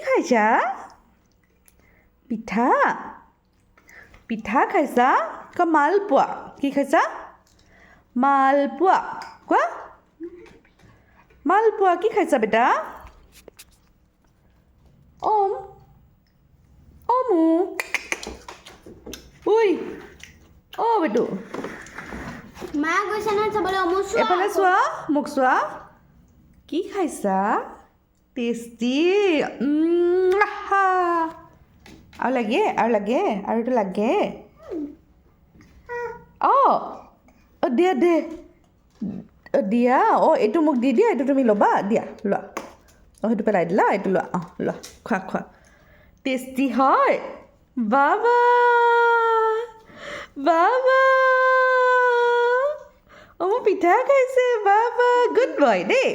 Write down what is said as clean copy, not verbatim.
খাইছা পিঠা পিঠা খাইছা ক মালপোৱা কি খাইছা মালপোৱা কোৱা মালপোৱা কি খাইছা বেটা অম অমু উই অ বেটু মা গৈছে নহয় চাবলৈ অমুক চোৱা এফালে চোৱা মোক চোৱা কি খাইছা টেষ্টি আৰু লাগে আৰু এটা লাগে অঁ অঁ দিয়া দে দিয়া অঁ এইটো মোক দি দিয়া এইটো তুমি ল'বা দিয়া লোৱা অঁ সেইটো পেলাই দিলা এইটো লোৱা অঁ লোৱা খোৱা খোৱা টেষ্টি হয় বাবা বাবা অঁ মোৰ পিঠা খাইছে বাবা গুড বয় দেই